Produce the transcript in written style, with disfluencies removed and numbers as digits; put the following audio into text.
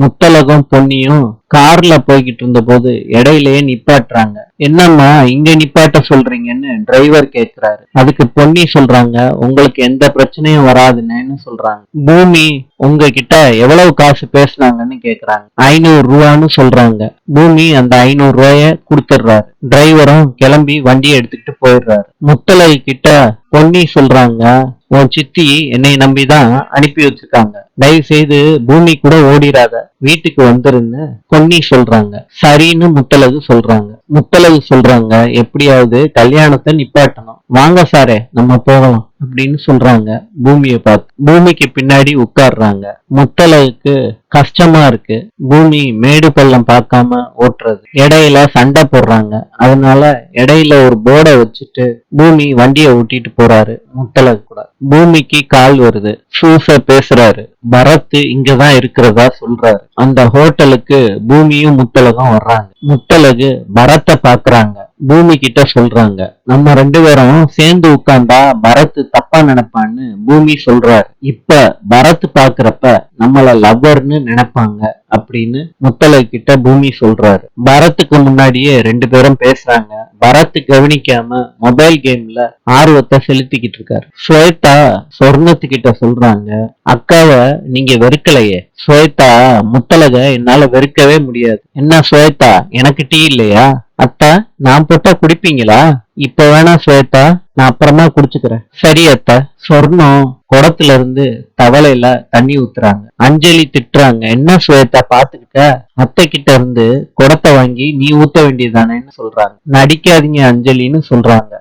முத்தழகும் பொன்னியும் கார்ல போய்கிட்டு இருந்த போது இடையிலேயே நிப்பாட்டுறாங்க. என்னம்மா இங்க நிப்பாட்ட சொல்றீங்கன்னு டிரைவர் கேக்குறாரு. அதுக்கு பொன்னி சொல்றாங்க, உங்களுக்கு எந்த பிரச்சனையும் வராதுன்னு சொல்றாங்க. பூமி உங்ககிட்ட எவ்வளவு காசு பேசுனாங்கன்னு கேக்குறாங்க. 500 ரூபான்னு சொல்றாங்க. பூமி அந்த 500 ரூபாய கொடுத்துடுறாரு. டிரைவரும் கிளம்பி வண்டியை எடுத்துக்கிட்டு போயிடுறாரு. முத்தழகு கிட்ட பொன்னி சொல்றாங்க, உன் சித்தி என்னை நம்பிதான் அனுப்பி வச்சிருக்காங்க, தயவு செய்து பூமி கூட ஓடிராத, வீட்டுக்கு வந்துருன்னு பொன்னி சொல்றாங்க. சரின்னு முத்தழகு சொல்றாங்க. முத்தழகு சொல்றாங்க, எப்படியாவது கல்யாணத்தை நிப்பாட்டணும், வாங்க சாரே நம்ம போகலாம் அப்படின்னு சொல்றாங்க. பூமியை பார்த்து பூமிக்கு பின்னாடி உட்கார்றாங்க. முத்தழகுக்கு கஷ்டமா இருக்கு. பூமி மேடு பள்ளம் பார்க்காம ஓட்டுறது. இடையில சண்டை போடுறாங்க. அதனால இடையில ஒரு போர்டை வச்சுட்டு பூமி வண்டியை ஓட்டிட்டு போறாரு முத்தழகு கூட. பூமிக்கு கால் வருது. சூச பேசுறாரு. பரத் இங்கதான் இருக்கிறதா சொல்றாரு. அந்த ஹோட்டலுக்கு பூமியும் முத்தழகும் வர்றாங்க. முத்தழகு பரத்தை பாக்குறாங்க. பூமி கிட்ட சொல்றாங்க, நம்ம 2 பேரும் சேர்ந்து உட்கார்ந்தா பரத் தப்பா நினைப்பான்னு பூமி சொல்றாரு. இப்ப பரத் பாக்குறப்ப நம்மள லவ்வர்னு நினைப்பாங்க அப்படின்னு முத்தழகு கிட்ட பூமி சொல்றாரு. பரத்துக்கு முன்னாடியே 2 பேரும் பேசுறாங்க. பரத் கவனிக்காம மொபைல் கேம்ல ஆர்வத்தை செலுத்திக்கிட்டு இருக்காரு. ஸ்வேதா சொர்ணத்துக்கிட்ட சொல்றாங்க, அக்காவை நீங்க வெறுக்கலையே. ஸ்வேதா முத்தழக என்னால வெறுக்கவே முடியாது. என்ன ஸ்வேதா, எனக்கு டீ இல்லையா? அத்தா நான் போட்டா குடிப்பீங்களா? இப்ப வேணா ஸ்வேதா, நான் அப்புறமா குடிச்சுக்கிறேன். சரி அத்தா. சொர்ணம் குடத்துல இருந்து தவளையில தண்ணி ஊத்துறாங்க. அஞ்சலி திட்டுறாங்க, என்ன ஸ்வேதா பாத்துக்கிட்ட, அத்தை கிட்ட இருந்து குடத்தை வாங்கி நீ ஊத்த வேண்டியதானேன்னு சொல்றாங்க. நடிக்காதீங்க அஞ்சலின்னு சொல்றாங்க.